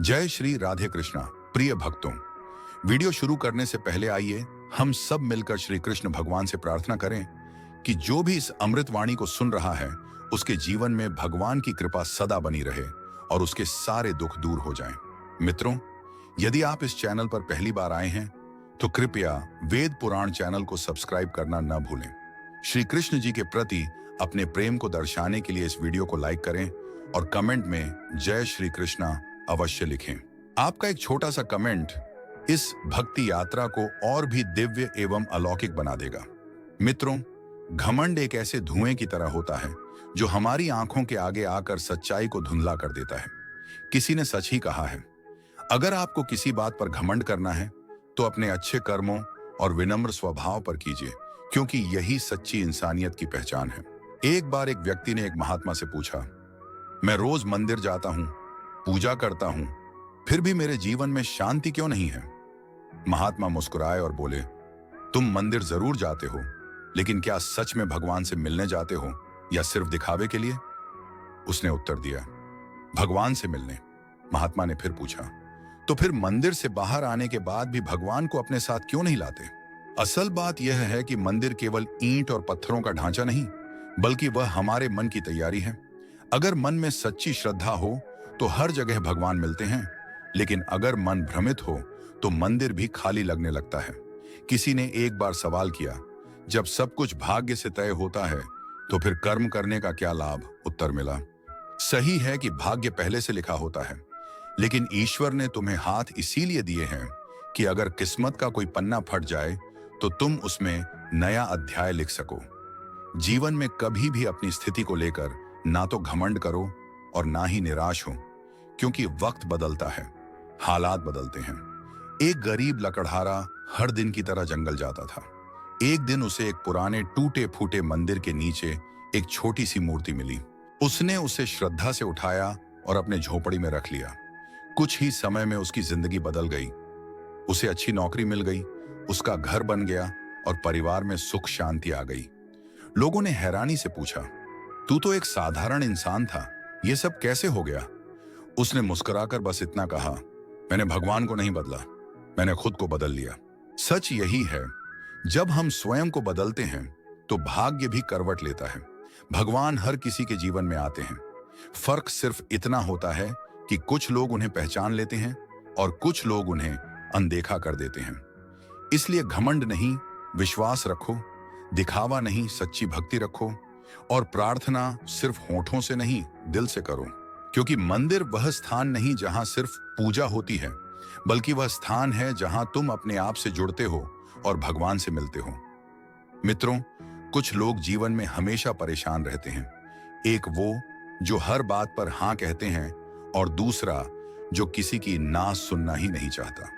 जय श्री राधे कृष्णा। प्रिय भक्तों, वीडियो शुरू करने से पहले आइए हम सब मिलकर श्री कृष्ण भगवान से प्रार्थना करें कि जो भी इस अमृत वाणी को सुन रहा है उसके जीवन में भगवान की कृपा सदा बनी रहे और उसके सारे दुख दूर हो जाएं। मित्रों, यदि आप इस चैनल पर पहली बार आए हैं तो कृपया वेद पुराण चैनल को सब्सक्राइब करना न भूलें। श्री कृष्ण जी के प्रति अपने प्रेम को दर्शाने के लिए इस वीडियो को लाइक करें और कमेंट में जय श्री कृष्णा अवश्य लिखें। आपका एक छोटा सा कमेंट इस भक्ति यात्रा को और भी दिव्य एवं अलौकिक बना देगा। मित्रों, घमंड एक ऐसे धुएं की तरह होता है जो हमारी आंखों के आगे आकर सच्चाई को धुंधला कर देता है। किसी ने सच ही कहा है, अगर आपको किसी बात पर घमंड करना है तो अपने अच्छे कर्मों और विनम्र स्वभाव पर कीजिए, क्योंकि यही सच्ची इंसानियत की पहचान है। एक बार एक व्यक्ति ने एक महात्मा से पूछा, मैं रोज मंदिर जाता हूं, पूजा करता हूं, फिर भी मेरे जीवन में शांति क्यों नहीं है? महात्मा मुस्कुराए और बोले, तुम मंदिर जरूर जाते हो, लेकिन क्या सच में भगवान से मिलने जाते हो या सिर्फ दिखावे के लिए? उसने उत्तर दिया, भगवान से मिलने। महात्मा ने फिर पूछा, तो फिर मंदिर से बाहर आने के बाद भी भगवान को अपने साथ क्यों नहीं लाते? असल बात यह है कि मंदिर केवल ईंट और पत्थरों का ढांचा नहीं, बल्कि वह हमारे मन की तैयारी है। अगर मन में सच्ची श्रद्धा हो तो हर जगह भगवान मिलते हैं, लेकिन अगर मन भ्रमित हो तो मंदिर भी खाली लगने लगता है। किसी ने एक बार सवाल किया, जब सब कुछ भाग्य से तय होता है तो फिर कर्म करने का क्या लाभ? उत्तर मिला, सही है कि भाग्य पहले से लिखा होता है, लेकिन ईश्वर ने तुम्हें हाथ इसीलिए दिए हैं कि अगर किस्मत का कोई पन्ना फट जाए तो तुम उसमें नया अध्याय लिख सको। जीवन में कभी भी अपनी स्थिति को लेकर ना तो घमंड करो और ना ही निराश हो, क्योंकि वक्त बदलता है, हालात बदलते हैं। एक गरीब लकड़हारा हर दिन की तरह जंगल जाता था। एक दिन उसे एक पुराने टूटे फूटे मंदिर के नीचे एक छोटी सी मूर्ति मिली। उसने उसे श्रद्धा से उठाया और अपने झोपड़ी में रख लिया। कुछ ही समय में उसकी जिंदगी बदल गई। उसे अच्छी नौकरी मिल गई, उसका घर बन गया और परिवार में सुख शांति आ गई। लोगों ने हैरानी से पूछा, तू तो एक साधारण इंसान था, ये सब कैसे हो गया? उसने मुस्कुराकर बस इतना कहा, मैंने भगवान को नहीं बदला, मैंने खुद को बदल लिया। सच यही है, जब हम स्वयं को बदलते हैं तो भाग्य भी करवट लेता है। भगवान हर किसी के जीवन में आते हैं। फर्क सिर्फ इतना होता है कि कुछ लोग उन्हें पहचान लेते हैं और कुछ लोग उन्हें अनदेखा कर देते हैं। इसलिए घमंड नहीं, विश्वास रखो, दिखावा नहीं, सच्ची भक्ति रखो और प्रार्थना सिर्फ होठों से नहीं, दिल से करो। क्योंकि मंदिर वह स्थान नहीं जहां सिर्फ पूजा होती है, बल्कि वह स्थान है जहां तुम अपने आप से जुड़ते हो और भगवान से मिलते हो। मित्रों, कुछ लोग जीवन में हमेशा परेशान रहते हैं। एक वो जो हर बात पर हाँ कहते हैं और दूसरा जो किसी की ना सुनना ही नहीं चाहता।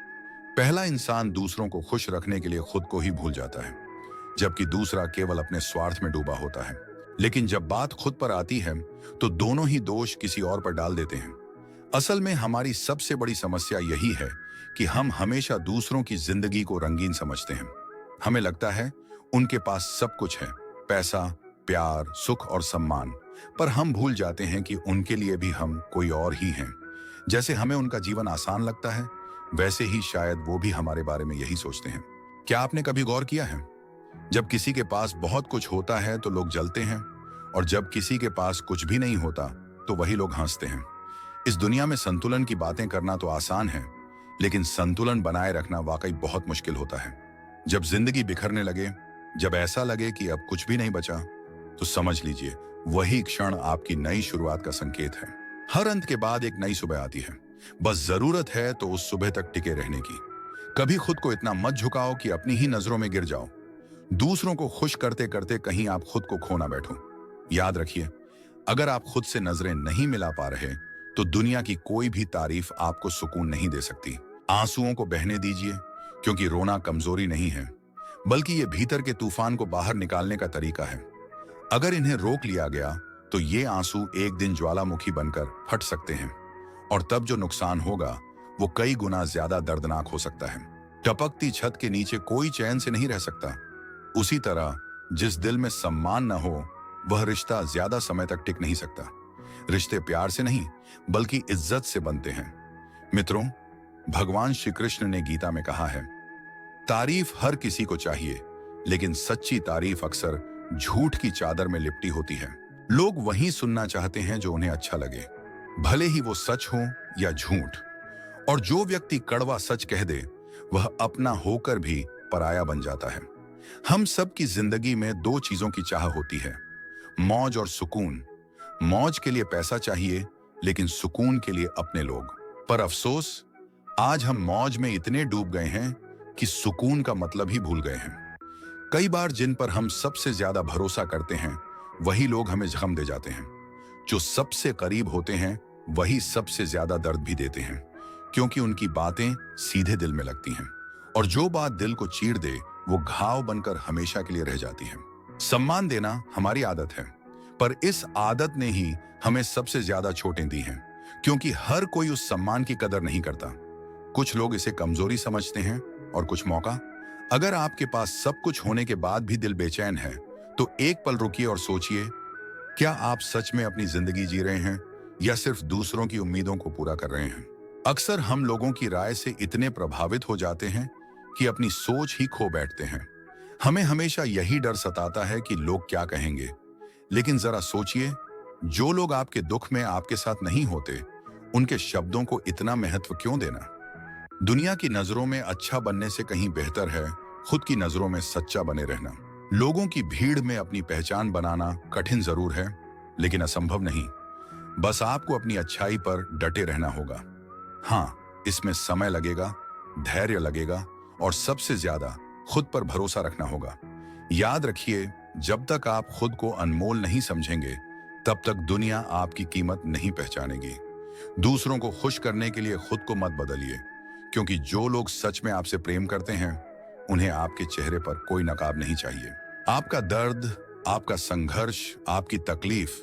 पहला इंसान दूसरों को खुश रखने के लिए खुद को ही भूल जाता है, जबकि दूसरा केवल अपने स्वार्थ में डूबा होता है। लेकिन जब बात खुद पर आती है तो दोनों ही दोष किसी और पर डाल देते हैं। असल में हमारी सबसे बड़ी समस्या यही है कि हम हमेशा दूसरों की जिंदगी को रंगीन समझते हैं। हमें लगता है उनके पास सब कुछ है, पैसा, प्यार, सुख और सम्मान, पर हम भूल जाते हैं कि उनके लिए भी हम कोई और ही हैं। जैसे हमें उनका जीवन आसान लगता है, वैसे ही शायद वो भी हमारे बारे में यही सोचते हैं। क्या आपने कभी गौर किया है, जब किसी के पास बहुत कुछ होता है तो लोग जलते हैं, और जब किसी के पास कुछ भी नहीं होता तो वही लोग हंसते हैं। इस दुनिया में संतुलन की बातें करना तो आसान है, लेकिन संतुलन बनाए रखना वाकई बहुत मुश्किल होता है। जब जिंदगी बिखरने लगे, जब ऐसा लगे कि अब कुछ भी नहीं बचा, तो समझ लीजिए वही क्षण आपकी नई शुरुआत का संकेत है। हर अंत के बाद एक नई सुबह आती है, बस जरूरत है तो उस सुबह तक टिके रहने की। कभी खुद को इतना मत झुकाओ कि अपनी ही नजरों में गिर जाओ। दूसरों को खुश करते करते कहीं आप खुद को खो ना बैठो। याद रखिए, अगर आप खुद से नजरें नहीं मिला पा रहे तो दुनिया की कोई भी तारीफ आपको सुकून नहीं दे सकती। आंसुओं को बहने दीजिए, क्योंकि रोना कमजोरी नहीं है, बल्कि ये भीतर के तूफान को बाहर निकालने का तरीका है। अगर इन्हें रोक लिया गया तो ये आंसू एक दिन ज्वालामुखी बनकर फट सकते हैं, और तब जो नुकसान होगा वो कई गुना ज्यादा दर्दनाक हो सकता है। टपकती छत के नीचे कोई चैन से नहीं रह सकता। उसी तरह जिस दिल में सम्मान न हो वह रिश्ता ज्यादा समय तक टिक नहीं सकता। रिश्ते प्यार से नहीं, बल्कि इज्जत से बनते हैं। मित्रों, भगवान श्री कृष्ण ने गीता में कहा है, तारीफ हर किसी को चाहिए, लेकिन सच्ची तारीफ अक्सर झूठ की चादर में लिपटी होती है। लोग वही सुनना चाहते हैं जो उन्हें अच्छा लगे, भले ही वो सच हो या झूठ। और जो व्यक्ति कड़वा सच कह दे, वह अपना होकर भी पराया बन जाता है। हम सब की जिंदगी में दो चीजों की चाह होती है, मौज और सुकून। मौज के लिए पैसा चाहिए, लेकिन सुकून के लिए अपने लोग। पर अफसोस, आज हम मौज में इतने डूब गए हैं कि सुकून का मतलब ही भूल गए हैं। कई बार जिन पर हम सबसे ज्यादा भरोसा करते हैं, वही लोग हमें जख्म दे जाते हैं। जो सबसे करीब होते हैं, वही सबसे ज्यादा दर्द भी देते हैं, क्योंकि उनकी बातें सीधे दिल में लगती हैं। और जो बात दिल को चीर दे, वो घाव बनकर हमेशा के लिए रह जाती है। सम्मान देना हमारी आदत है, पर इस आदत ने ही हमें सबसे ज्यादा चोटें दी हैं, क्योंकि हर कोई उस सम्मान की कदर नहीं करता। कुछ लोग इसे कमजोरी समझते हैं और कुछ मौका। अगर आपके पास सब कुछ होने के बाद भी दिल बेचैन है, तो एक पल रुकिए और सोचिए, क्या आप सच में अपनी जिंदगी जी रहे हैं या सिर्फ दूसरों की उम्मीदों को पूरा कर रहे हैं? अक्सर हम लोगों की राय से इतने प्रभावित हो जाते हैं कि अपनी सोच ही खो बैठते हैं। हमें हमेशा यही डर सताता है कि लोग क्या कहेंगे। लेकिन जरा सोचिए, जो लोग आपके दुख में आपके साथ नहीं होते, उनके शब्दों को इतना महत्व क्यों देना? दुनिया की नजरों में अच्छा बनने से कहीं बेहतर है खुद की नजरों में सच्चा बने रहना। लोगों की भीड़ में अपनी पहचान बनाना कठिन जरूर है, लेकिन असंभव नहीं। बस आपको अपनी अच्छाई पर डटे रहना होगा। हाँ, इसमें समय लगेगा, धैर्य लगेगा और सबसे ज्यादा खुद पर भरोसा रखना होगा। याद रखिए, जब तक आप खुद को अनमोल नहीं समझेंगे, तब तक दुनिया आपकी कीमत नहीं पहचानेगी। दूसरों को खुश करने के लिए खुद को मत बदलिए, क्योंकि जो लोग सच में आपसे प्रेम करते हैं, उन्हें आपके चेहरे पर कोई नकाब नहीं चाहिए। आपका दर्द, आपका संघर्ष, आपकी तकलीफ,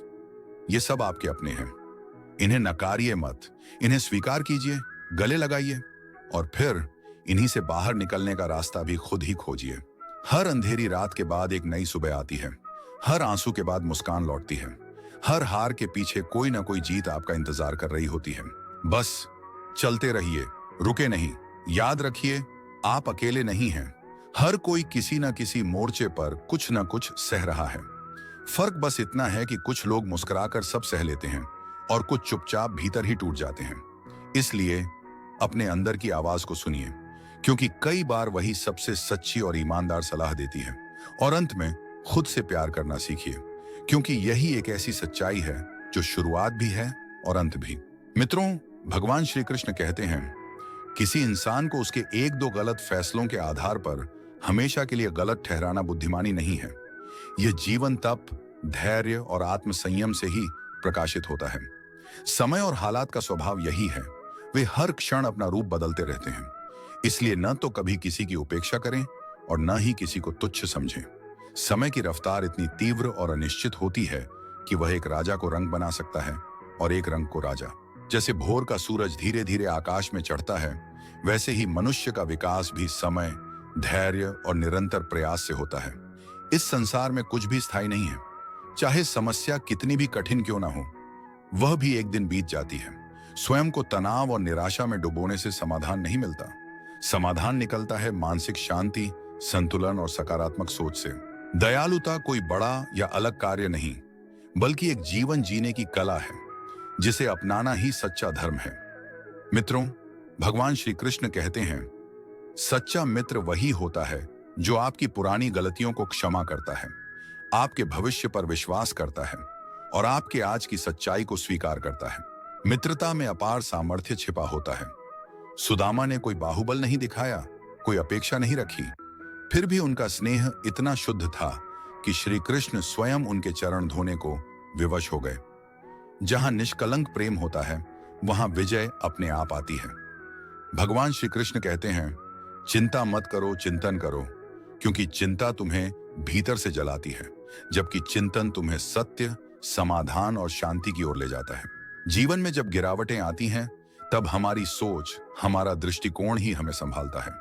ये सब आपके अपने हैं। इन्हें नकारिए मत, इन्हें स्वीकार कीजिए, गले लगाइए और फिर इन्हीं से बाहर निकलने का रास्ता भी खुद ही खोजिए। हर अंधेरी रात के बाद एक नई सुबह आती है, हर आंसू के बाद मुस्कान लौटती है, हर हार के पीछे कोई ना कोई जीत आपका इंतजार कर रही होती है। बस चलते रहिए, रुके नहीं। याद रखिए, आप अकेले नहीं हैं। हर कोई किसी न किसी मोर्चे पर कुछ न कुछ सह रहा है। फर्क बस इतना है कि कुछ लोग मुस्कुराकर सब सह लेते हैं और कुछ चुपचाप भीतर ही टूट जाते हैं। इसलिए अपने अंदर की आवाज को सुनिए, क्योंकि कई बार वही सबसे सच्ची और ईमानदार सलाह देती है। और अंत में खुद से प्यार करना सीखिए, क्योंकि यही एक ऐसी सच्चाई है जो शुरुआत भी है और अंत भी। मित्रों, भगवान श्री कृष्ण कहते हैं, किसी इंसान को उसके एक दो गलत फैसलों के आधार पर हमेशा के लिए गलत ठहराना बुद्धिमानी नहीं है। यह जीवन तप, धैर्य और आत्मसंयम से ही प्रकाशित होता है। समय और हालात का स्वभाव यही है, वे हर क्षण अपना रूप बदलते रहते हैं। इसलिए न तो कभी किसी की उपेक्षा करें और न ही किसी को तुच्छ समझें। समय की रफ्तार इतनी तीव्र और अनिश्चित होती है कि वह एक राजा को रंग बना सकता है और एक रंग को राजा। जैसे भोर का सूरज धीरे धीरे आकाश में चढ़ता है, वैसे ही मनुष्य का विकास भी समय, धैर्य और निरंतर प्रयास से होता है। इस संसार में कुछ भी स्थायी नहीं है। चाहे समस्या कितनी भी कठिन क्यों ना हो, वह भी एक दिन बीत जाती है। स्वयं को तनाव और निराशा में डुबोने से समाधान नहीं मिलता। समाधान निकलता है मानसिक शांति, संतुलन और सकारात्मक सोच से। दयालुता कोई बड़ा या अलग कार्य नहीं, बल्कि एक जीवन जीने की कला है, जिसे अपनाना ही सच्चा धर्म है। मित्रों, भगवान श्री कृष्ण कहते हैं, सच्चा मित्र वही होता है जो आपकी पुरानी गलतियों को क्षमा करता है, आपके भविष्य पर विश्वास करता है और आपके आज की सच्चाई को स्वीकार करता है। मित्रता में अपार सामर्थ्य छिपा होता है। सुदामा ने कोई बाहुबल नहीं दिखाया, कोई अपेक्षा नहीं रखी, फिर भी उनका स्नेह इतना शुद्ध था कि श्री कृष्ण स्वयं उनके चरण धोने को विवश हो गए। जहां निष्कलंक प्रेम होता है, वहां विजय अपने आप आती है। भगवान श्री कृष्ण कहते हैं, चिंता मत करो, चिंतन करो, क्योंकि चिंता तुम्हें भीतर से जलाती है, जबकि चिंतन तुम्हें सत्य, समाधान और शांति की ओर ले जाता है। जीवन में जब गिरावटें आती हैं, तब हमारी सोच, हमारा दृष्टिकोण ही हमें संभालता है।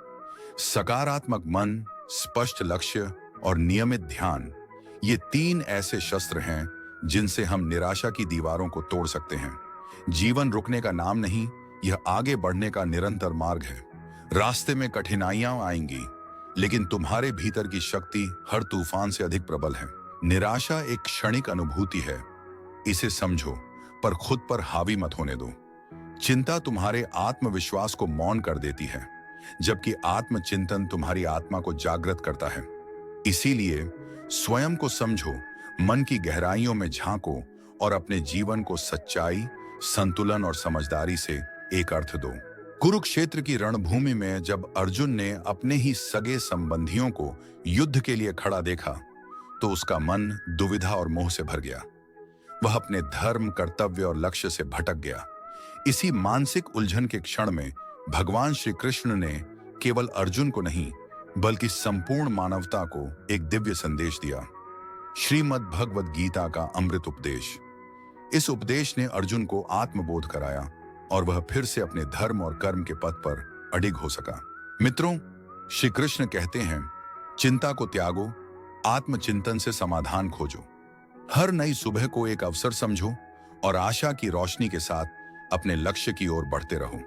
सकारात्मक मन, स्पष्ट लक्ष्य और नियमित ध्यान, ये तीन ऐसे शस्त्र हैं जिनसे हम निराशा की दीवारों को तोड़ सकते हैं। जीवन रुकने का नाम नहीं, यह आगे बढ़ने का निरंतर मार्ग है। रास्ते में कठिनाइयां आएंगी, लेकिन तुम्हारे भीतर की शक्ति हर तूफान से अधिक प्रबल है। निराशा एक क्षणिक अनुभूति है, इसे समझो, पर खुद पर हावी मत होने दो। चिंता तुम्हारे आत्मविश्वास को मौन कर देती है, जबकि आत्मचिंतन तुम्हारी आत्मा को जागृत करता है। इसीलिए स्वयं को समझो, मन की गहराइयों में झांको और अपने जीवन को सच्चाई, संतुलन और समझदारी से एक अर्थ दो। कुरुक्षेत्र की रणभूमि में जब अर्जुन ने अपने ही सगे संबंधियों को युद्ध के लिए खड़ा देखा, तो उसका मन दुविधा और मोह से भर गया। वह अपने धर्म, कर्तव्य और लक्ष्य से भटक गया। इसी मानसिक उलझन के क्षण में भगवान श्री कृष्ण ने केवल अर्जुन को नहीं, बल्कि संपूर्ण मानवता को एक दिव्य संदेश दिया, श्रीमद् भगवद गीता का अमृत उपदेश। इस उपदेश ने अर्जुन को आत्मबोध कराया और वह फिर से अपने धर्म और कर्म के पथ पर अडिग हो सका। मित्रों, श्री कृष्ण कहते हैं, चिंता को त्यागो, आत्मचिंतन से समाधान खोजो। हर नई सुबह को एक अवसर समझो और आशा की रोशनी के साथ अपने लक्ष्य की ओर बढ़ते रहो।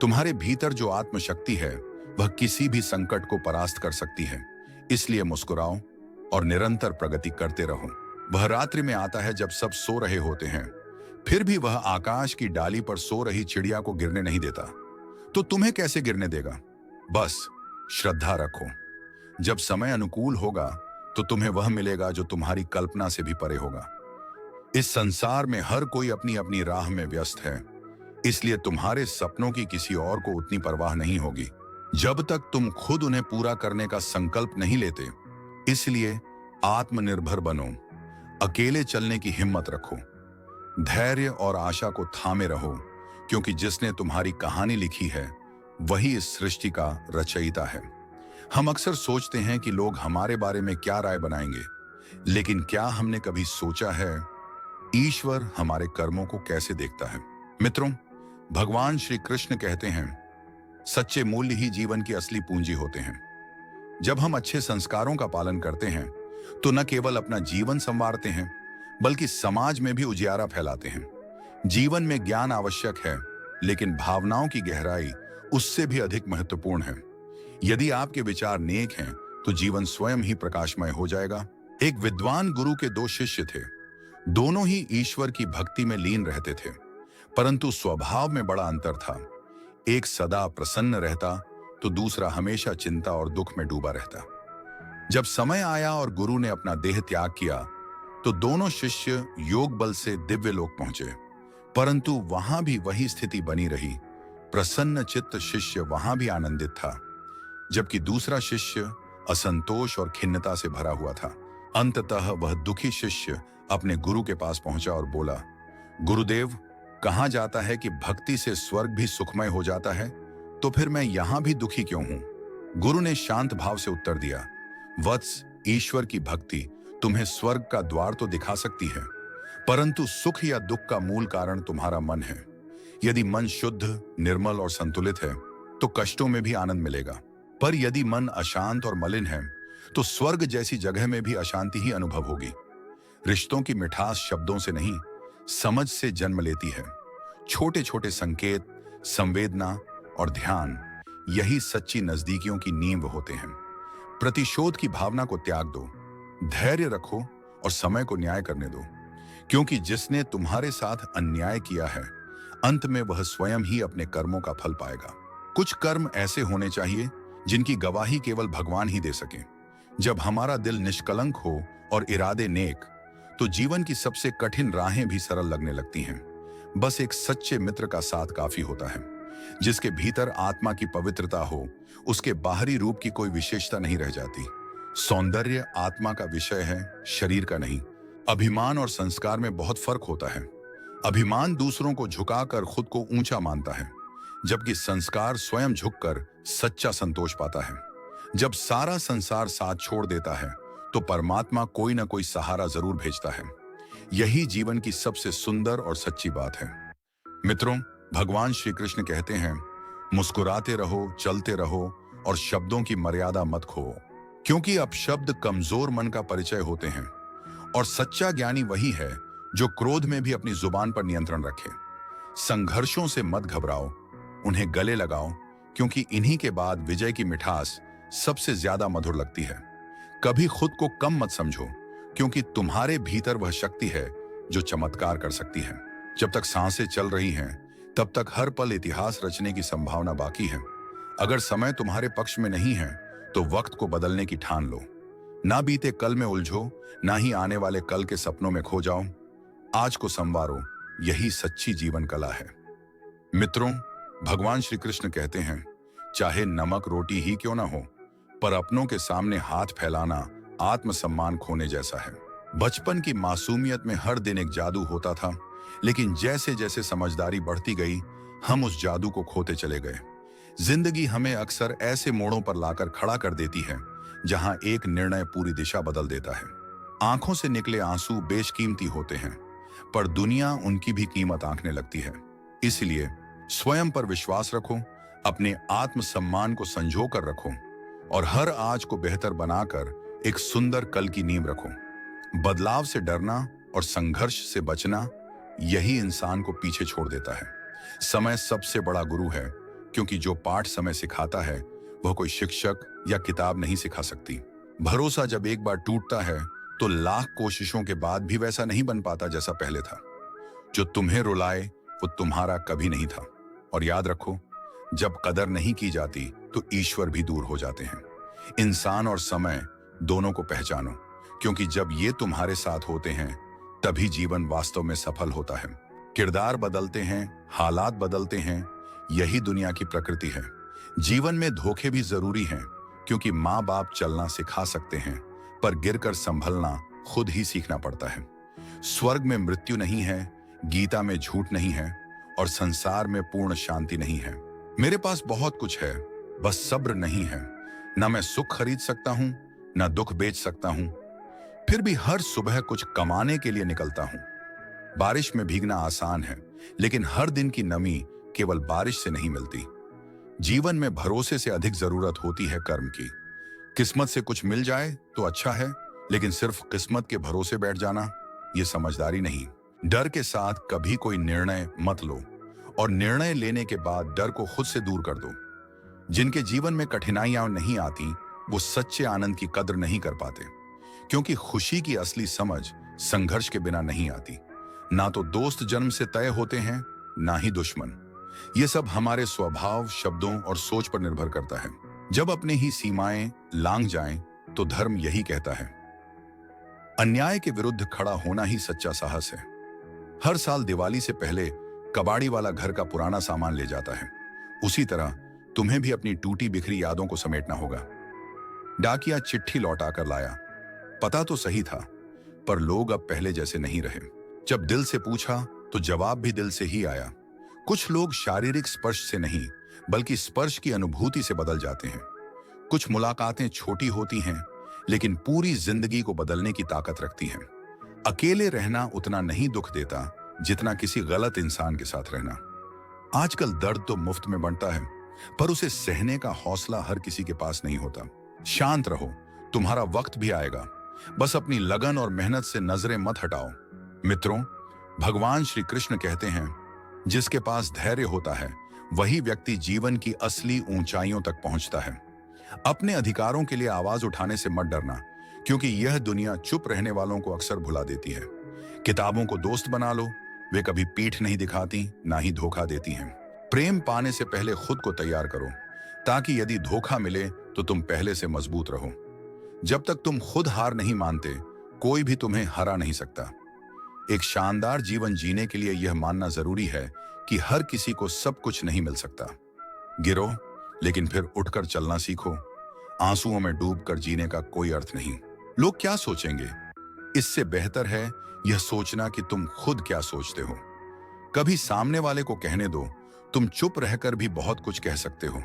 तुम्हारे भीतर जो आत्मशक्ति है, वह किसी भी संकट को परास्त कर सकती है। इसलिए मुस्कुराओ और निरंतर प्रगति करते रहो। वह रात्रि में आता है जब सब सो रहे होते हैं, फिर भी वह आकाश की डाली पर सो रही चिड़िया को गिरने नहीं देता। तो तुम्हें कैसे गिरने देगा? बस श्रद्धा रखो। जब समय अनुकूल होगा तो तुम्हें वह मिलेगा जो तुम्हारी कल्पना से भी परे होगा। इस संसार में हर कोई अपनी अपनी राह में व्यस्त है, इसलिए तुम्हारे सपनों की किसी और को उतनी परवाह नहीं होगी जब तक तुम खुद उन्हें पूरा करने का संकल्प नहीं लेते। इसलिए आत्मनिर्भर बनो, अकेले चलने की हिम्मत रखो, धैर्य और आशा को थामे रहो, क्योंकि जिसने तुम्हारी कहानी लिखी है वही इस सृष्टि का रचयिता है। हम अक्सर सोचते हैं कि लोग हमारे बारे में क्या राय बनाएंगे, लेकिन क्या हमने कभी सोचा है ईश्वर हमारे कर्मों को कैसे देखता है? मित्रों, भगवान श्री कृष्ण कहते हैं, सच्चे मूल्य ही जीवन की असली पूंजी होते हैं। जब हम अच्छे संस्कारों का पालन करते हैं तो न केवल अपना जीवन संवारते हैं, बल्कि समाज में भी उजियारा फैलाते हैं। जीवन में ज्ञान आवश्यक है, लेकिन भावनाओं की गहराई उससे भी अधिक महत्वपूर्ण है। यदि आपके विचार नेक हैं तो जीवन स्वयं ही प्रकाशमय हो जाएगा। एक विद्वान गुरु के दो शिष्य थे। दोनों ही ईश्वर की भक्ति में लीन रहते थे, परंतु स्वभाव में बड़ा अंतर था। एक सदा प्रसन्न रहता तो दूसरा हमेशा चिंता और दुख में डूबा रहता। जब समय आया और गुरु ने अपना देह त्याग किया तो दोनों शिष्य योग बल से दिव्य लोक पहुंचे, परंतु वहां भी वही स्थिति बनी रही। प्रसन्न चित्त शिष्य वहां भी आनंदित था, जबकि दूसरा शिष्य असंतोष और खिन्नता से भरा हुआ था। अंततः वह दुखी शिष्य अपने गुरु के पास पहुंचा और बोला, गुरुदेव, कहा जाता है कि भक्ति से स्वर्ग भी सुखमय हो जाता है, तो फिर मैं यहां भी दुखी क्यों हूं? गुरु ने शांत भाव से उत्तर दिया, वत्स, ईश्वर की भक्ति तुम्हें स्वर्ग का द्वार तो दिखा सकती है, परंतु सुख या दुख का मूल कारण तुम्हारा मन है। यदि मन शुद्ध, निर्मल और संतुलित है तो कष्टों में भी आनंद मिलेगा, पर यदि मन अशांत और मलिन है तो स्वर्ग जैसी जगह में भी अशांति ही अनुभव होगी। रिश्तों की मिठास शब्दों से नहीं, समझ से जन्म लेती है। छोटे छोटे संकेत, संवेदना और ध्यान, यही सच्ची नजदीकियों की नींव होते हैं। प्रतिशोध की भावना को त्याग दो, धैर्य रखो और समय को न्याय करने दो, क्योंकि जिसने तुम्हारे साथ अन्याय किया है, अंत में वह स्वयं ही अपने कर्मों का फल पाएगा। कुछ कर्म ऐसे होने चाहिए जिनकी गवाही केवल भगवान ही दे सके। जब हमारा दिल निष्कलंक हो और इरादे नेक, तो जीवन की सबसे कठिन राहें भी सरल लगने लगती हैं। बस एक सच्चे मित्र का साथ काफी होता है। जिसके भीतर आत्मा की पवित्रता हो, उसके बाहरी रूप की कोई विशेषता नहीं रह जाती। सौंदर्य आत्मा का विषय है, शरीर का नहीं। अभिमान और संस्कार में बहुत फर्क होता है। अभिमान दूसरों को झुकाकर खुद को ऊंचा मानता है, जबकि संस्कार स्वयं झुककर सच्चा संतोष पाता है। जब सारा संसार साथ छोड़ देता है तो परमात्मा कोई ना कोई सहारा जरूर भेजता है। यही जीवन की सबसे सुंदर और सच्ची बात है। मित्रों, भगवान श्री कृष्ण कहते हैं, मुस्कुराते रहो, चलते रहो और शब्दों की मर्यादा मत खो, क्योंकि अपशब्द कमजोर मन का परिचय होते हैं और सच्चा ज्ञानी वही है जो क्रोध में भी अपनी जुबान पर नियंत्रण रखे। संघर्षों से मत घबराओ, उन्हें गले लगाओ, क्योंकि इन्हीं के बाद विजय की मिठास सबसे ज्यादा मधुर लगती है। कभी खुद को कम मत समझो, क्योंकि तुम्हारे भीतर वह शक्ति है जो चमत्कार कर सकती है। जब तक सांसें चल रही हैं, तब तक हर पल इतिहास रचने की संभावना बाकी है। अगर समय तुम्हारे पक्ष में नहीं है, तो वक्त को बदलने की ठान लो। ना बीते कल में उलझो, ना ही आने वाले कल के सपनों में खो जाओ। आज को संवारो, यही सच्ची जीवन कला है। मित्रों, भगवान श्री कृष्ण कहते हैं, चाहे नमक रोटी ही क्यों ना हो, पर अपनों के सामने हाथ फैलाना आत्मसम्मान खोने जैसा है। बचपन की मासूमियत में हर दिन एक जादू होता था, लेकिन जैसे जैसे समझदारी बढ़ती गई, हम उस जादू को खोते चले गए। जिंदगी हमें अक्सर ऐसे मोड़ों पर लाकर खड़ा कर देती है, जहां एक निर्णय पूरी दिशा बदल देता है। आंखों से निकले आंसू बेशकीमती होते हैं, पर दुनिया उनकी भी कीमत आंकने लगती है। इसलिए स्वयं पर विश्वास रखो, अपने आत्मसम्मान को संजो कर रखो और हर आज को बेहतर बनाकर एक सुंदर कल की नींव रखो। बदलाव से डरना और संघर्ष से बचना, यही इंसान को पीछे छोड़ देता है। समय सबसे बड़ा गुरु है, क्योंकि जो पाठ समय सिखाता है, वह कोई शिक्षक या किताब नहीं सिखा सकती। भरोसा जब एक बार टूटता है, तो लाख कोशिशों के बाद भी वैसा नहीं बन पाता जैसा पहले था। जो तुम्हें रुलाए, वो तुम्हारा कभी नहीं था। और याद रखो, जब कदर नहीं की जाती, तो ईश्वर भी दूर हो जाते हैं। इंसान और समय दोनों को पहचानो, क्योंकि जब ये तुम्हारे साथ होते हैं, तभी जीवन वास्तव में सफल होता है। किरदार बदलते हैं, हालात बदलते हैं, यही दुनिया की प्रकृति है। जीवन में धोखे भी जरूरी हैं, क्योंकि माँ बाप चलना सिखा सकते हैं, पर गिरकर संभलना खुद ही सीखना पड़ता है। स्वर्ग में मृत्यु नहीं है, गीता में झूठ नहीं है, और संसार में पूर्ण शांति नहीं है। मेरे पास बहुत कुछ है, बस सब्र नहीं है। ना मैं सुख खरीद सकता हूं, ना दुख बेच सकता हूं, फिर भी हर सुबह कुछ कमाने के लिए निकलता हूं। बारिश में भीगना आसान है, लेकिन हर दिन की नमी केवल बारिश से नहीं मिलती। जीवन में भरोसे से अधिक जरूरत होती है कर्म की। किस्मत से कुछ मिल जाए तो अच्छा है, लेकिन सिर्फ किस्मत के भरोसे बैठ जाना, यह समझदारी नहीं। डर के साथ कभी कोई निर्णय मत लो, और निर्णय लेने के बाद डर को खुद से दूर कर दो। जिनके जीवन में कठिनाइयां नहीं आती, वो सच्चे आनंद की कद्र नहीं कर पाते, क्योंकि खुशी की असली समझ संघर्ष के बिना नहीं आती। ना तो दोस्त जन्म से तय होते हैं, ना ही दुश्मन। ये सब हमारे स्वभाव, शब्दों और सोच पर निर्भर करता है। जब अपने ही सीमाएं लांघ जाएं, तो धर्म यही कहता है। अन्याय के विरुद्ध खड़ा होना ही सच्चा साहस है। हर साल दिवाली से पहले कबाड़ी वाला घर का पुराना सामान ले जाता है। उसी तरह तुम्हें भी अपनी टूटी बिखरी यादों को समेटना होगा। डाकिया चिट्ठी लौटा कर लाया। पता तो सही था, पर लोग अब पहले जैसे नहीं रहे। जब दिल से पूछा, तो जवाब भी दिल से ही आया। कुछ लोग शारीरिक स्पर्श से नहीं, बल्कि स्पर्श की अनुभूति से बदल जाते हैं। कुछ मुलाकातें छोटी होती हैं, लेकिन पूरी जिंदगी को बदलने की ताकत रखती हैं। अकेले रहना उतना नहीं दुख देता, जितना किसी गलत इंसान के साथ रहना। आजकल दर्द तो मुफ्त में बढ़ता है, पर उसे सहने का हौसला हर किसी के पास नहीं होता। शांत रहो, तुम्हारा वक्त भी आएगा। बस अपनी लगन और मेहनत से नजरें मत हटाओ। मित्रों, भगवान श्री कृष्ण कहते हैं, जिसके पास धैर्य होता है, वही व्यक्ति जीवन की असली ऊंचाइयों तक पहुंचता है। अपने अधिकारों के लिए आवाज उठाने से मत डरना, क्योंकि यह दुनिया चुप रहने वालों को अक्सर भुला देती है। किताबों को दोस्त बना लो, वे कभी पीठ नहीं दिखाती, ना ही धोखा देती हैं। प्रेम पाने से पहले खुद को तैयार करो, ताकि यदि धोखा मिले तो तुम पहले से मजबूत रहो। जब तक तुम खुद हार नहीं मानते, कोई भी तुम्हें हरा नहीं सकता। एक शानदार जीवन जीने के लिए यह मानना जरूरी है कि हर किसी को सब कुछ नहीं मिल सकता। गिरो, लेकिन फिर उठकर चलना सीखो। आंसुओं में डूबकर जीने का कोई अर्थ नहीं। लोग क्या सोचेंगे, इससे बेहतर है यह सोचना कि तुम खुद क्या सोचते हो। कभी सामने वाले को कहने दो, तुम चुप रहकर भी बहुत कुछ कह सकते हो।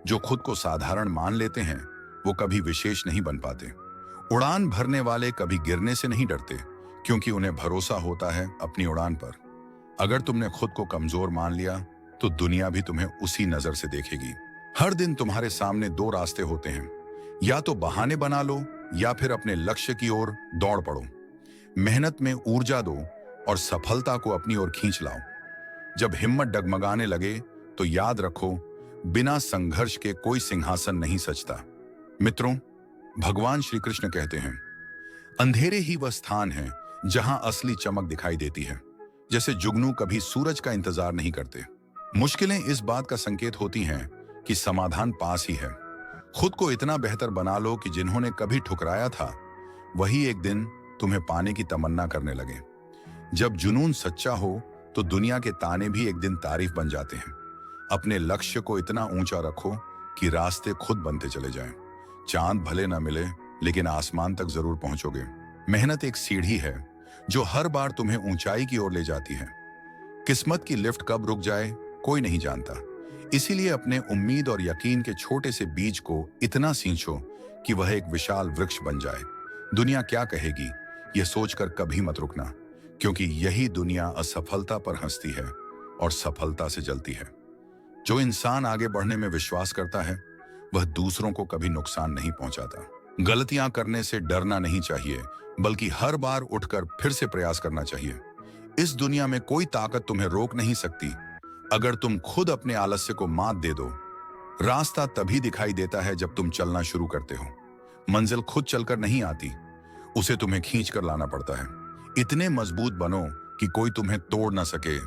जो खुद को साधारण मान लेते हैं, वो कभी विशेष नहीं बन पाते। उड़ान भरने वाले कभी गिरने से नहीं डरते, क्योंकि उन्हें भरोसा होता है अपनी उड़ान पर। अगर तुमने खुद को कमजोर मान लिया, तो दुनिया भी तुम्हें उसी नजर से देखेगी। हर दिन तुम्हारे सामने दो रास्ते होते हैं, या तो बहाने बना लो, या फिर अपने लक्ष्य की ओर दौड़ पड़ो। मेहनत में ऊर्जा दो और सफलता को अपनी ओर खींच लाओ। जब हिम्मत डगमगाने लगे तो याद रखो, बिना संघर्ष के कोई सिंहासन नहीं सजता। मित्रों, भगवान श्री कृष्ण कहते हैं, अंधेरे ही वह स्थान है जहां असली चमक दिखाई देती है। जैसे जुगनू कभी सूरज का इंतजार नहीं करते, मुश्किलें इस बात का संकेत होती हैं कि समाधान पास ही है। खुद को इतना बेहतर बना लो कि जिन्होंने कभी ठुकराया था वही एक दिन तुम्हें पाने की तमन्ना करने लगे। जब जुनून सच्चा हो तो दुनिया के ताने भी एक दिन तारीफ बन जाते हैं। अपने लक्ष्य को इतना ऊंचा रखो कि रास्ते खुद बनते चले जाएं। चांद भले न मिले लेकिन आसमान तक जरूर पहुंचोगे। मेहनत एक सीढ़ी है जो हर बार तुम्हें ऊंचाई की ओर ले जाती है। किस्मत की लिफ्ट कब रुक जाए कोई नहीं जानता, इसीलिए अपने उम्मीद और यकीन के छोटे से बीज को इतना सींचो कि वह एक विशाल वृक्ष बन जाए। दुनिया क्या कहेगी यह सोचकर कभी मत रुकना, क्योंकि यही दुनिया असफलता पर हंसती है और सफलता से जलती है। जो इंसान आगे बढ़ने में विश्वास करता है वह दूसरों को कभी नुकसान नहीं पहुंचाता। गलतियां करने से डरना नहीं चाहिए, बल्कि हर बार उठकर फिर से प्रयास करना चाहिए। इस दुनिया में कोई ताकत तुम्हें रोक नहीं सकती अगर तुम खुद अपने आलस्य को मात दे दो। रास्ता तभी दिखाई देता है जब तुम चलना शुरू करते हो। मंजिल खुद चलकर नहीं आती, उसे तुम्हें खींच कर लाना पड़ता है। इतने मजबूत बनो कि कोई तुम्हें तोड़ ना सके,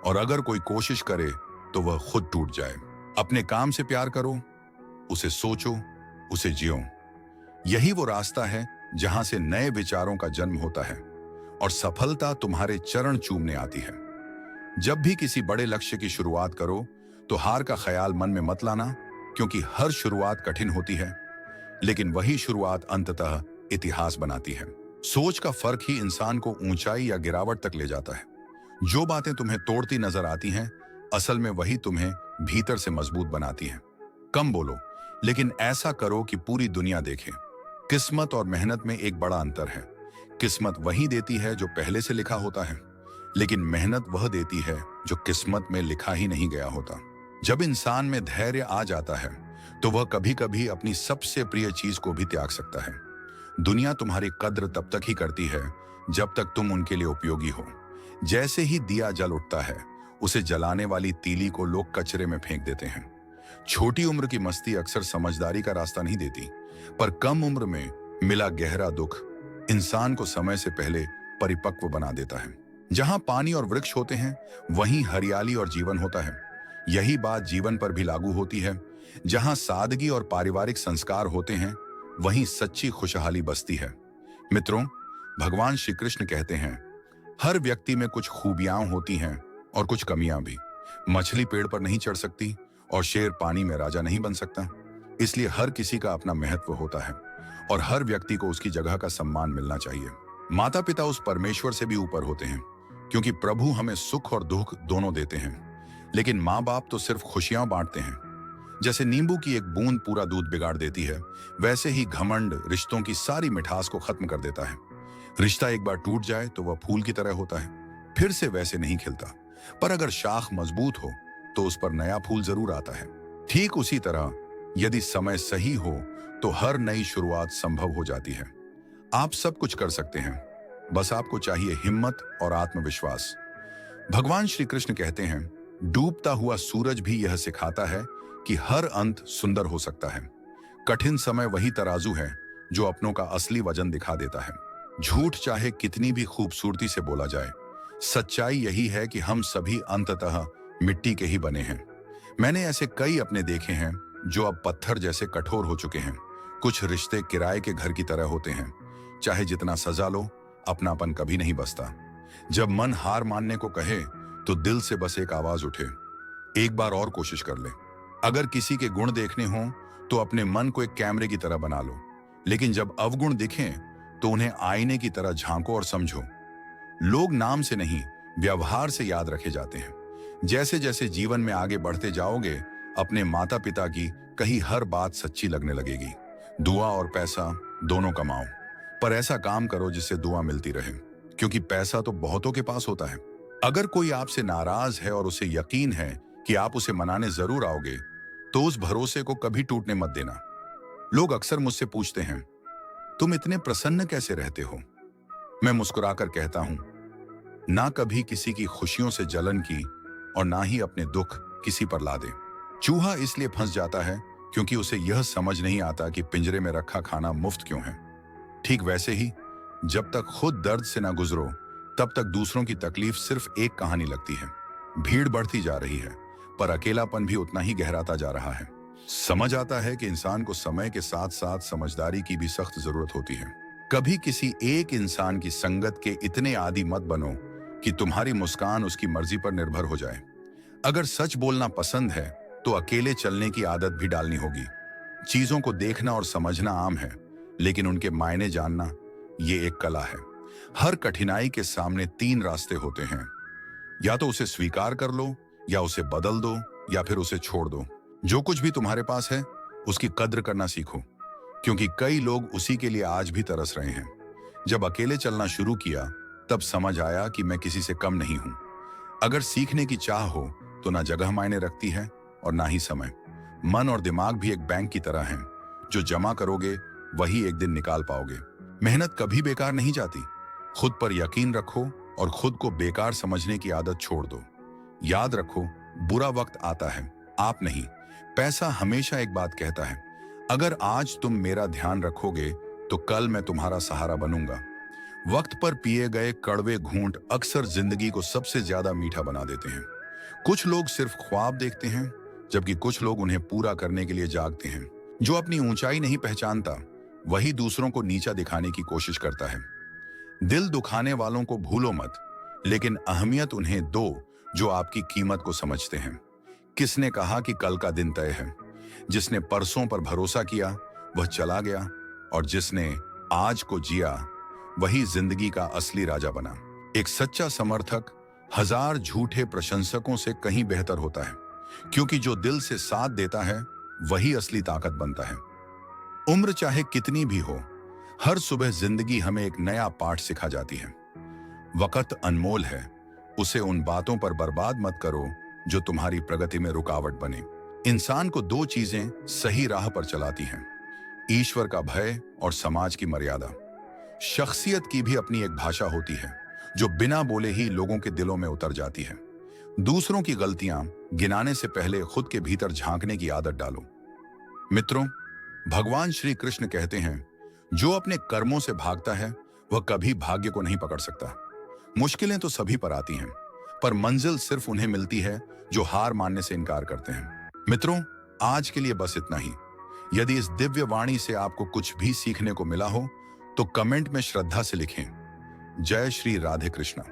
और अगर कोई कोशिश करे तो वह खुद टूट जाए। अपने काम से प्यार करो, उसे सोचो, उसे जियो। यही वो रास्ता है जहां से नए विचारों का जन्म होता है और सफलता तुम्हारे चरण चूमने आती है। जब भी किसी बड़े लक्ष्य की शुरुआत करो तो हार का ख्याल मन में मत लाना, क्योंकि हर शुरुआत कठिन होती है, लेकिन वही शुरुआत अंततः इतिहास बनाती है। सोच का फर्क ही इंसान को ऊंचाई या गिरावट तक ले जाता है। जो बातें तुम्हें तोड़ती नजर आती हैं, असल में वही तुम्हें भीतर से मजबूत बनाती हैं। कम बोलो, लेकिन ऐसा करो कि पूरी दुनिया देखे। किस्मत और मेहनत में एक बड़ा अंतर है। किस्मत वही देती है जो पहले से लिखा होता है, लेकिन मेहनत वह देती है जो किस्मत में लिखा ही नहीं गया होता। जब इंसान में धैर्य आ जाता है तो वह कभी कभी अपनी सबसे प्रिय चीज को भी त्याग सकता है। दुनिया तुम्हारी कद्र तब तक ही करती है जब तक तुम उनके लिए उपयोगी हो। जैसे ही दिया जल उठता है, उसे जलाने वाली तीली को लोग कचरे में फेंक देते हैं। छोटी उम्र की मस्ती अक्सर समझदारी का रास्ता नहीं देती, पर कम उम्र में मिला गहरा दुख इंसान को समय से पहले परिपक्व बना देता है। जहां पानी और वृक्ष होते हैं वहीं हरियाली और जीवन होता है। यही बात जीवन पर भी लागू होती है। जहां सादगी और पारिवारिक संस्कार होते हैं वहीं सच्ची खुशहाली बसती है। मित्रों, भगवान श्री कृष्ण कहते हैं, हर व्यक्ति में कुछ खूबियां होती हैं और कुछ कमियां भी। मछली पेड़ पर नहीं चढ़ सकती और शेर पानी में राजा नहीं बन सकता। इसलिए हर किसी का अपना महत्व होता है और हर व्यक्ति को उसकी जगह का सम्मान मिलना चाहिए। माता पिता उस परमेश्वर से भी ऊपर होते हैं, क्योंकि प्रभु हमें सुख और दुख दोनों देते हैं, लेकिन माँ बाप तो सिर्फ खुशियां बांटते हैं। जैसे नींबू की एक बूंद पूरा दूध बिगाड़ देती है, वैसे ही घमंड रिश्तों की सारी मिठास को खत्म कर देता है। रिश्ता एक बार टूट जाए तो वह फूल की तरह होता है, फिर से वैसे नहीं खिलता। पर अगर शाख मजबूत हो तो उस पर नया फूल जरूर आता है। ठीक उसी तरह यदि समय सही हो तो हर नई शुरुआत संभव हो जाती है। आप सब कुछ कर सकते हैं, बस आपको चाहिए हिम्मत और आत्मविश्वास। भगवान श्री कृष्ण कहते हैं, डूबता हुआ सूरज भी यह सिखाता है कि हर अंत सुंदर हो सकता है। कठिन समय वही तराजू है जो अपनों का असली वजन दिखा देता है। झूठ चाहे कितनी भी खूबसूरती से बोला जाए, सच्चाई यही है कि हम सभी अंततः मिट्टी के ही बने हैं। मैंने ऐसे कई अपने देखे हैं जो अब पत्थर जैसे कठोर हो चुके हैं। कुछ रिश्ते किराए के घर की तरह होते हैं, चाहे जितना सजा लो अपनापन कभी नहीं बसता। जब मन हार मानने को कहे तो दिल से बस एक आवाज उठे, एक बार और कोशिश कर ले। अगर किसी के गुण देखने हो तो अपने मन को एक कैमरे की तरह बना लो, लेकिन जब अवगुण दिखें तो उन्हें आईने की तरह झांको और समझो। लोग नाम से नहीं, व्यवहार से याद रखे जाते हैं। जैसे जैसे जीवन में आगे बढ़ते जाओगे, अपने माता पिता की कही हर बात सच्ची लगने लगेगी। दुआ और पैसा दोनों कमाओ, पर ऐसा काम करो जिससे दुआ मिलती रहे, क्योंकि पैसा तो बहुतों के पास होता है। अगर कोई आपसे नाराज है और उसे यकीन है कि आप उसे मनाने जरूर आओगे, तो उस भरोसे को कभी टूटने मत देना। लोग अक्सर मुझसे पूछते हैं, तुम इतने प्रसन्न कैसे रहते हो? मैं मुस्कुराकर कहता हूं, ना कभी किसी की खुशियों से जलन की, और ना ही अपने दुख किसी पर ला दे। चूहा इसलिए फंस जाता है क्योंकि उसे यह समझ नहीं आता कि पिंजरे में रखा खाना मुफ्त क्यों है। ठीक वैसे ही जब तक खुद दर्द से ना गुजरो तब तक दूसरों की तकलीफ सिर्फ एक कहानी लगती है। भीड़ बढ़ती जा रही है पर अकेलापन भी उतना ही गहराता जा रहा है। समझ आता है कि इंसान को समय के साथ साथ समझदारी की भी सख्त जरूरत होती है। कभी किसी एक इंसान की संगत के इतने आदी मत बनो कि तुम्हारी मुस्कान उसकी मर्जी पर निर्भर हो जाए। अगर सच बोलना पसंद है तो अकेले चलने की आदत भी डालनी होगी। चीजों को देखना और समझना आम है, लेकिन उनके मायने जानना ये एक कला है। हर कठिनाई के सामने तीन रास्ते होते हैं, या तो उसे स्वीकार कर लो, या उसे बदल दो, या फिर उसे छोड़ दो। जो कुछ भी तुम्हारे पास है उसकी कद्र करना सीखो, क्योंकि कई लोग उसी के लिए आज भी तरस रहे हैं। जब अकेले चलना शुरू किया तब समझ आया कि मैं किसी से कम नहीं हूं। अगर सीखने की चाह हो तो ना जगह मायने रखती है और ना ही समय। मन और दिमाग भी एक बैंक की तरह हैं, जो जमा करोगे वही एक दिन निकाल पाओगे। मेहनत कभी बेकार नहीं जाती। खुद पर यकीन रखो और खुद को बेकार समझने की आदत छोड़ दो। याद रखो, बुरा वक्त आता है, आप नहीं। पैसा हमेशा एक बात कहता है, अगर आज तुम मेरा ध्यान रखोगे तो कल मैं तुम्हारा सहारा बनूंगा। वक्त पर पिए गए कड़वे घूंट अक्सर जिंदगी को सबसे ज्यादा मीठा बना देते हैं। कुछ लोग सिर्फ ख्वाब देखते हैं, जबकि कुछ लोग उन्हें पूरा करने के लिए जागते हैं। जो अपनी ऊंचाई नहीं पहचानता वही दूसरों को नीचा दिखाने की कोशिश करता है। दिल दुखाने वालों को भूलो मत, लेकिन अहमियत उन्हें दो जो आपकी कीमत को समझते हैं। किसने कहा कि कल का दिन तय है? जिसने परसों पर भरोसा किया वह चला गया, और जिसने आज को जिया वही जिंदगी का असली राजा बना। एक सच्चा समर्थक हजार झूठे प्रशंसकों से कहीं बेहतर होता है, क्योंकि जो दिल से साथ देता है वही असली ताकत बनता है। उम्र चाहे कितनी भी हो, हर सुबह जिंदगी हमें एक नया पाठ सिखा जाती है। वक्त अनमोल है, उसे उन बातों पर बर्बाद मत करो जो तुम्हारी प्रगति में रुकावट बने। इंसान को दो चीजें सही राह पर चलाती हैं, ईश्वर का भय और समाज की मर्यादा। शख्सियत की भी अपनी एक भाषा होती है जो बिना बोले ही लोगों के दिलों में उतर जाती है। दूसरों की गलतियां गिनाने से पहले खुद के भीतर झांकने की आदत डालो। मित्रों, भगवान श्री कृष्ण कहते हैं, जो अपने कर्मों से भागता है वह कभी भाग्य को नहीं पकड़ सकता। मुश्किलें तो सभी पर आती हैं, पर मंजिल सिर्फ उन्हें मिलती है जो हार मानने से इनकार करते हैं। मित्रों, आज के लिए बस इतना ही। यदि इस दिव्य वाणी से आपको कुछ भी सीखने को मिला हो तो कमेंट में श्रद्धा से लिखें, जय श्री राधे कृष्णा।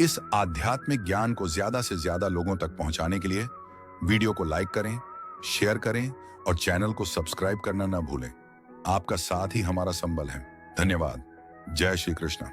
इस आध्यात्मिक ज्ञान को ज्यादा से ज्यादा लोगों तक पहुंचाने के लिए वीडियो को लाइक करें, शेयर करें और चैनल को सब्सक्राइब करना ना भूलें। आपका साथ ही हमारा संबल है। धन्यवाद। जय श्री कृष्णा।